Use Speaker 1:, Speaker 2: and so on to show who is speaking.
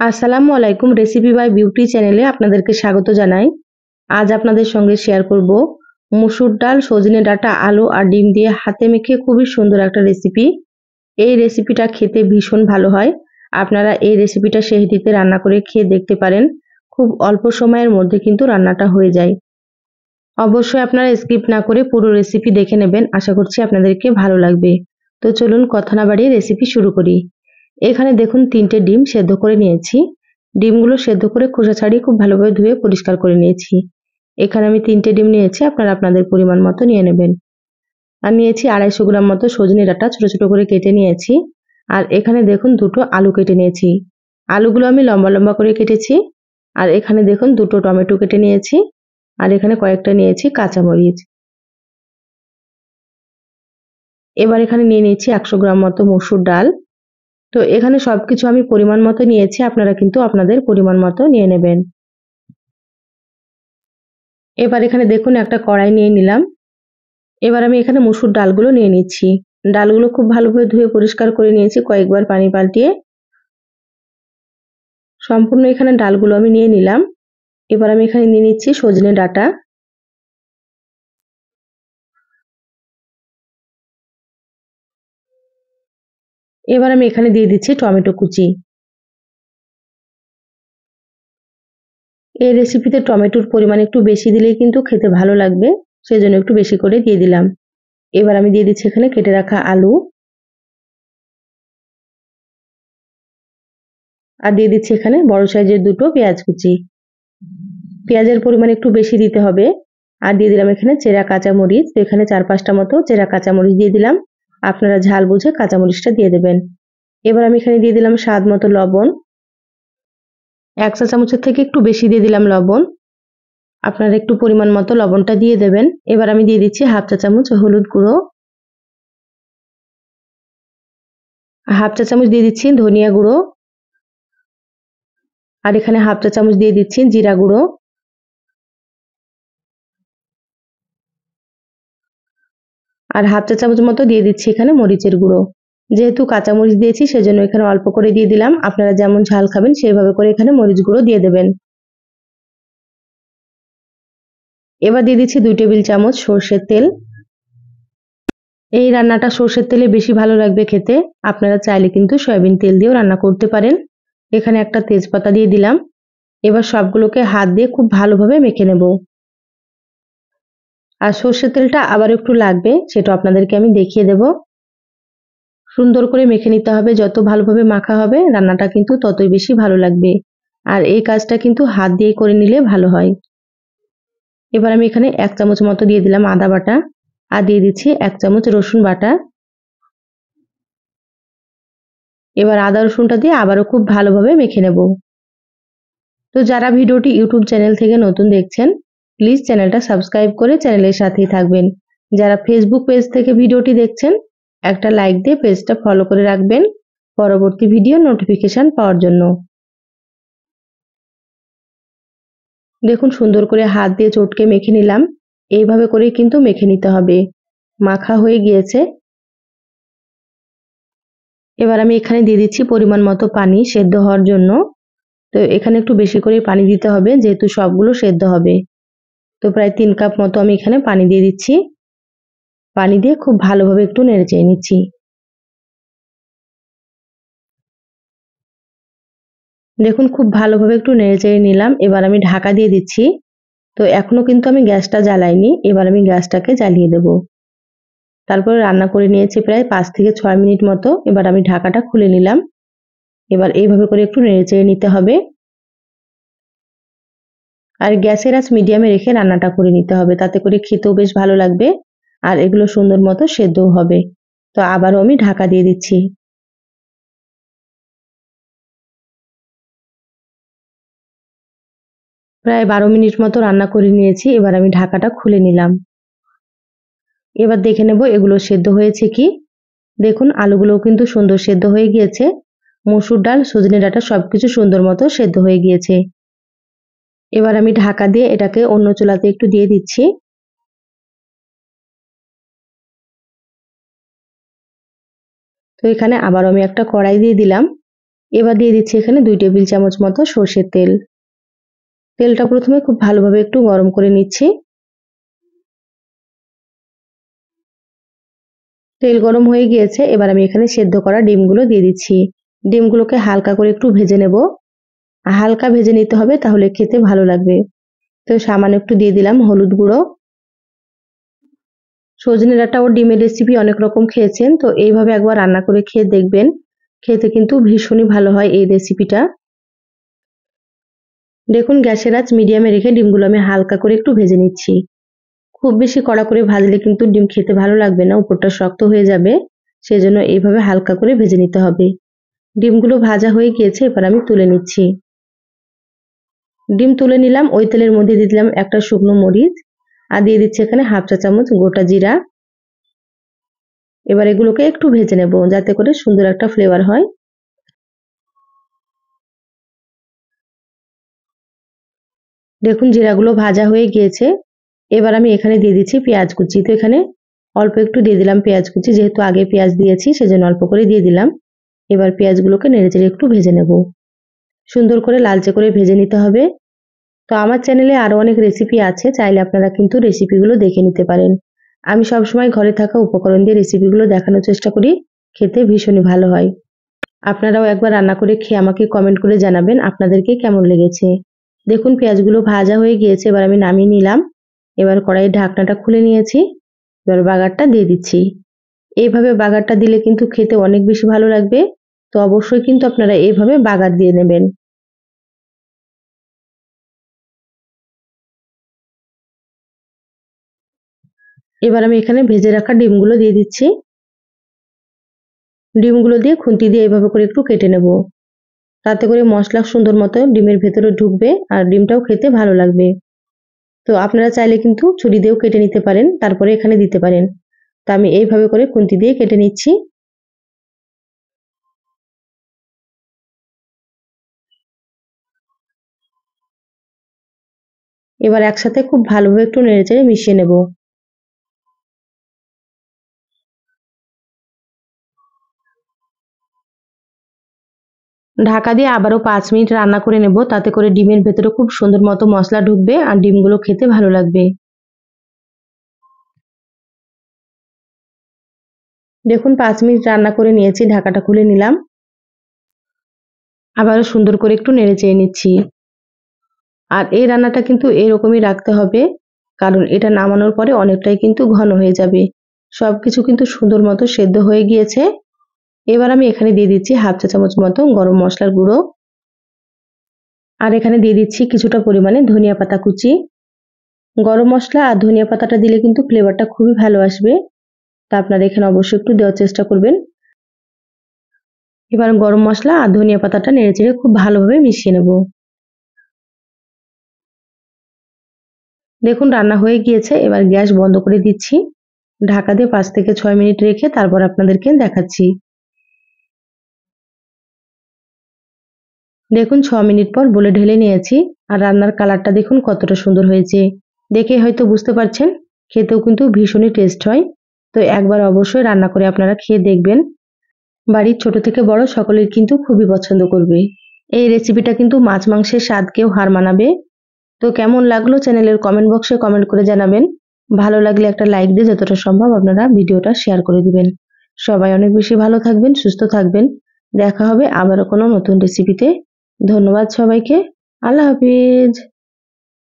Speaker 1: আসসালামু আলাইকুম। Recipe by beauty চ্যানেলে আপনাদেরকে স্বাগত জানাই। আজ আপনাদের সঙ্গে শেয়ার করব মসুর ডাল, সজনে ডাঁটা, আলু আর ডিম দিয়ে হাতে মেখে খুবই সুন্দর একটা রেসিপি। এই রেসিপিটা খেতে ভীষণ ভালো হয়। আপনারা এই রেসিপিটা সেহরিতে রান্না করে খেয়ে দেখতে পারেন। খুব অল্প সময়ের মধ্যে কিন্তু রান্নাটা হয়ে যায়। অবশ্যই আপনারা স্কিপ না করে পুরো রেসিপি দেখে নেবেন। আশা করছি আপনাদেরকে ভালো লাগবে। তো চলুন কথা না বাড়িয়ে রেসিপি শুরু করি। এখানে দেখুন ৩টে ডিম সেদ্ধ করে নিয়েছি। ডিমগুলো সেদ্ধ করে খোসা ছাড়িয়ে খুব ভালোভাবে ধুয়ে পরিষ্কার করে নিয়েছি। এখানে আমি ৩টে ডিম নিয়েছি, আপনারা আপনাদের পরিমাণ মতো নিয়ে নেবেন। আর নিয়েছি ২৫০ গ্রাম মতো সজনে ডাঁটা ছোট ছোট করে কেটে নিয়েছি। আর এখানে দেখুন ২টো আলু কেটে নিয়েছি। আলুগুলো আমি লম্বা লম্বা করে কেটেছি। আর এখানে দেখুন ২টো টমেটো কেটে নিয়েছি। আর এখানে কয়েকটা নিয়েছি কাঁচামরিচ। এবার এখানে নিয়ে নিচ্ছি ১০০ গ্রাম মতো মসুর ডাল। তো এখানে সবকিছু আমি পরিমাণ মতো নিয়েছি, আপনারা কিন্তু আপনাদের পরিমাণ মতো নিয়ে নেবেন। এবার এখানে দেখুন একটা কড়াই নিয়ে নিলাম। এবার আমি এখানে মসুর ডালগুলো নিয়ে নিচ্ছি। ডালগুলো খুব ভালোভাবে ধুয়ে পরিষ্কার করে নিয়েছি কয়েকবার পানি পাল্টিয়ে। সম্পূর্ণ এখানে ডালগুলো আমি নিয়ে নিলাম। এবার আমি এখানে নিয়ে নিচ্ছি সজনে ডাঁটা। এবার আমি এখানে দিয়ে দিচ্ছি টমেটো কুচি। এই রেসিপিতে টমেটোর পরিমাণ একটু বেশি দিলেই কিন্তু খেতে ভালো লাগবে, সেজন্য একটু বেশি করে দিয়ে দিলাম। এবার আমি দিয়ে দিচ্ছি এখানে কেটে রাখা আলু। আর দিয়ে দিচ্ছি এখানে বড় সাইজের ২টো পেঁয়াজ কুচি। পেঁয়াজের পরিমাণ একটু বেশি দিতে হবে। আর দিয়ে দিলাম এখানে চেরা কাঁচামরিচ। তো এখানে ৪-৫টা মতো চেরা কাঁচামরিচ দিয়ে দিলাম। আপনারা ঝাল বুঝে কাঁচামরিচটা দিয়ে দেবেন। এবার আমি এখানে দিয়ে দিলাম স্বাদ মতো লবণ। ১ চা চামচের থেকে একটু বেশি দিয়ে দিলাম লবণ। আপনারা একটু পরিমাণ মতো লবণটা দিয়ে দেবেন। এবার আমি দিয়ে দিচ্ছি ১/২ চা চামচ হলুদ গুঁড়ো। ১/২ চা চামচ দিয়ে দিচ্ছি ধনিয়া গুঁড়ো। আর এখানে ১/২ চা চামচ দিয়ে দিচ্ছি জিরা গুঁড়ো। আর ১/২ চা চামচ মতো দিয়ে দিচ্ছি এখানে মরিচের গুঁড়ো। যেহেতু কাঁচামরিচ দিয়েছি সেজন্য এখানে অল্প করে দিয়ে দিলাম। আপনারা যেমন ঝাল খাবেন সেইভাবে করে এখানে মরিচ গুঁড়ো দিয়ে দেবেন। এবার দিয়ে দিচ্ছি ২ টেবিল চামচ সরষের তেল। এই রান্নাটা সরষের তেলে বেশি ভালো লাগবে খেতে। আপনারা চাইলে কিন্তু সয়াবিন তেল দিয়েও রান্না করতে পারেন। এখানে একটা তেজপাতা দিয়ে দিলাম। এবার সবগুলোকে হাত দিয়ে খুব ভালোভাবে মেখে নেব। আর সরষের তেলটা আবার একটু লাগবে, সেটা আপনাদেরকে আমি দেখিয়ে দেব। সুন্দর করে মেখে নিতে হবে। যত ভালোভাবে মাখা হবে রান্নাটা কিন্তু ততই বেশি ভালো লাগবে। আর এই কাজটা কিন্তু হাত দিয়ে করে নিলে ভালো হয়। এবার আমি এখানে ১ চামচ মতো দিয়ে দিলাম আদা বাটা। আর দিয়ে দিচ্ছি ১ চামচ রসুন বাটা। এবার আদা রসুনটা দিয়ে আবারও খুব ভালোভাবে মেখে নেব। তো যারা ভিডিওটি ইউটিউব চ্যানেল থেকে নতুন দেখছেন, প্লিজ চ্যানেলটা সাবস্ক্রাইব করে চ্যানেলের সাথেই থাকবেন। যারা ফেসবুক পেজ থেকে ভিডিওটি দেখছেন, একটা লাইক দিয়ে পেজটা ফলো করে রাখবেন পরবর্তী ভিডিও নোটিফিকেশন পাওয়ার জন্য। দেখুন সুন্দর করে হাত দিয়ে চটকে মেখে নিলাম। এইভাবে করেই কিন্তু মেখে নিতে হবে। মাখা হয়ে গিয়েছে। এবার আমি এখানে দিয়ে দিচ্ছি পরিমাণ মতো পানি সেদ্ধ হওয়ার জন্য। তো এখানে একটু বেশি করে পানি দিতে হবে যেহেতু সবগুলো সেদ্ধ হবে। তো প্রায় ৩ কাপ মতো আমি এখানে পানি দিয়ে দিচ্ছি। পানি দিয়ে খুব ভালোভাবে একটু নেড়েচেড়ে নিচ্ছি। দেখুন খুব ভালোভাবে একটু নেড়েচেড়ে নিলাম। এবার আমি ঢাকা দিয়ে দিচ্ছি। তো এখনো কিন্তু আমি গ্যাসটা জ্বালাইনি। এবার আমি গ্যাসটাকে জ্বালিয়ে দেব। তারপরে রান্না করে নিয়েছি প্রায় ৫ থেকে ৬ মিনিট মতো। এবার আমি ঢাকাটা খুলে নিলাম। এবার এইভাবে করে একটু নেড়েচেড়ে নিতে হবে। আর গ্যাসের আঁচ মিডিয়ামে রেখে রান্নাটা করে নিতে হবে। তাতে করে খেতেও বেশ ভালো লাগবে। আর এগুলো সুন্দর মতো সেদ্ধও হবে। তো আবারও আমি ঢাকা দিয়ে দিচ্ছি। প্রায় ১২ মিনিট মতো রান্না করে নিয়েছি। এবার আমি ঢাকাটা খুলে নিলাম। এবার দেখে নেব এগুলো সেদ্ধ হয়েছে কি। দেখুন আলুগুলোও কিন্তু সুন্দর সেদ্ধ হয়ে গিয়েছে। মসুর ডাল, সজনে ডাঁটা সবকিছু সুন্দর মতো সেদ্ধ হয়ে গিয়েছে। এবার আমি ঢাকা দিয়ে এটাকে অন্য চুলাতে একটু দিয়ে দিচ্ছি। তো এখানে আবার আমি একটা কড়াই দিয়ে দিলাম। এবার দিয়ে দিচ্ছি এখানে 2 টেবিল চামচ মতো সরষের তেল। তেলটা প্রথমে খুব ভালোভাবে একটু গরম করে নিচ্ছি। তেল গরম হয়ে গিয়েছে, এবার আমি এখানে সেদ্ধ করা ডিমগুলো দিয়ে দিচ্ছি। ডিমগুলোকে হালকা করে একটু ভেজে নেব। হালকা ভেজে নিতে হবে, তাহলে খেতে ভালো লাগবে। তো সামান্য একটু দিয়ে দিলাম হলুদ গুঁড়ো। সজনে ডাঁটা ও ডিমের রেসিপি অনেক রকম খেয়েছেন, তো এইভাবে একবার রান্না করে খেয়ে দেখবেন। খেতে কিন্তু ভীষণই ভালো হয় এই রেসিপিটা। দেখুন গ্যাসের আঁচ মিডিয়ামে রেখে ডিমগুলো আমি হালকা করে একটু ভেজে নিচ্ছি। খুব বেশি কড়া করে ভাজলে কিন্তু ডিম খেতে ভালো লাগবে না, উপরটা শক্ত হয়ে যাবে। সেজন্য এইভাবে হালকা করে ভেজে নিতে হবে। ডিমগুলো ভাজা হয়ে গিয়েছে, এবার আমি তুলে নিচ্ছি। ডিম তুলে নিলাম। ওই তেলের মধ্যে দিয়ে দিলাম একটা শুকনো মরিচ আর দিয়ে দিচ্ছি এখানে হাফ চা চামচ গোটা জিরা। এবার এগুলোকে একটু ভেজে নেব, যাতে করে সুন্দর একটা ফ্লেভার হয়। দেখুন জিরাগুলো ভাজা হয়ে গিয়েছে। এবার আমি এখানে দিয়ে দিচ্ছি পেঁয়াজ কুচি। তো এখানে অল্প একটু দিয়ে দিলাম পেঁয়াজ কুচি, যেহেতু আগে পেঁয়াজ দিয়েছি সেজন্য অল্প করে দিয়ে দিলাম। এবার পেঁয়াজগুলোকে নেড়েচেড়ে একটু ভেজে নেব। সুন্দর করে লালচে করে ভেজে নিতে হবে। তো আমার চ্যানেলে আরো অনেক রেসিপি আছে, চাইলে আপনারা কিন্তু রেসিপিগুলো দেখে নিতে পারেন। আমি সবসময় ঘরে থাকা উপকরণ দিয়ে রেসিপিগুলো দেখানোর চেষ্টা করি। খেতে ভীষণই ভালো হয়। আপনারাও একবার রান্না করে খেয়ে আমাকে কমেন্ট করে জানাবেন আপনাদেরকে কেমন লেগেছে। দেখুন পেঁয়াজগুলো ভাজা হয়ে গিয়েছে, এবার আমি নামিয়ে নিলাম। এবার কড়াইয়ের ঢাকনাটা খুলে নিয়েছি। এবার বাগারটা দিয়ে দিচ্ছি। এইভাবে বাগারটা দিলে কিন্তু খেতে অনেক বেশি ভালো লাগবে। তো অবশ্যই কিন্তু আপনারা এইভাবে বাগার দিয়ে নেবেন। এবার আমি এখানে ভেজে রাখা ডিমগুলো দিয়ে দিচ্ছি। ডিমগুলো দিয়ে খুন্তি দিয়ে এভাবে করে একটু কেটে নেব। তাতে করে মশলা সুন্দর মতো ডিমের ভেতরে ঢুকবে আর ডিমটাও খেতে ভালো লাগবে। তো আপনারা চাইলে কিন্তু ছুরি দিয়েও কেটে নিতে পারেন, তারপরে এখানে দিতে পারেন। তো আমি এইভাবে করে খুন্তি দিয়ে কেটে নিচ্ছি। এবার একসাথে খুব ভালোভাবে একটু নেড়েচেড়ে মিশিয়ে নেব। ঢাকা দিয়ে আবারও 5 মিনিট রান্না করে নেব, তাতে করে ডিমের ভেতরে খুব সুন্দর মতো মশলা ঢুকবে আর ডিমগুলো খেতে ভালো লাগবে। দেখুন 5 মিনিট রান্না করে নিয়েছি, ঢাকাটা খুলে নিলাম। আবারও সুন্দর করে একটু নেড়েচেড়ে নিচ্ছি। আর এই রান্নাটা কিন্তু এরকমই রাখতে হবে, কারণ এটা নামানোর পরে অনেকটাই কিন্তু ঘন হয়ে যাবে। সবকিছু কিন্তু সুন্দর মতো সেদ্ধ হয়ে গিয়েছে। এবার আমি এখানে দিয়ে দিচ্ছি হাফ চা চামচ মতো গরম মশলার গুঁড়ো। আর এখানে দিয়ে দিচ্ছি কিছুটা পরিমাণে ধনিয়া পাতা কুচি। গরম মসলা আর ধনিয়া পাতাটা দিলে কিন্তু ফ্লেভারটা খুবই ভালো আসবে। তা আপনারা এখানে অবশ্যই একটু দেওয়ার চেষ্টা করবেন। এবার গরম মসলা আর ধনিয়া পাতাটা নেড়েচেড়ে খুব ভালোভাবে মিশিয়ে নেব। দেখুন রান্না হয়ে গিয়েছে, এবার গ্যাস বন্ধ করে দিচ্ছি। ঢাকা দিয়ে 5 থেকে 6 মিনিট রেখে তারপর আপনাদেরকে দেখাচ্ছি। দেখুন 6 মিনিট পর বলে ঢেলে নিয়েছি। আর রান্নার কালারটা দেখুন কতটা সুন্দর হয়েছে। দেখে হয়তো বুঝতে পারছেন, খেতেও কিন্তু ভীষণই টেস্ট হয়। তো একবার অবশ্যই রান্না করে আপনারা খেয়ে দেখবেন। বাড়ির ছোট থেকে বড় সকলেই কিন্তু খুবই পছন্দ করবে। এই রেসিপিটা কিন্তু মাছ মাংসের স্বাদকেও হার মানাবে। তো কেমন লাগলো চ্যানেলের কমেন্ট বক্সে কমেন্ট করে জানাবেন। ভালো লাগলে একটা লাইক দিয়ে যতটা সম্ভব আপনারা ভিডিওটা শেয়ার করে দিবেন। সবাই অনেক বেশি ভালো থাকবেন, সুস্থ থাকবেন। দেখা হবে আবারও কোনো নতুন রেসিপিতে। ধন্যবাদ সবাইকে। আল্লাহ হাফিজ।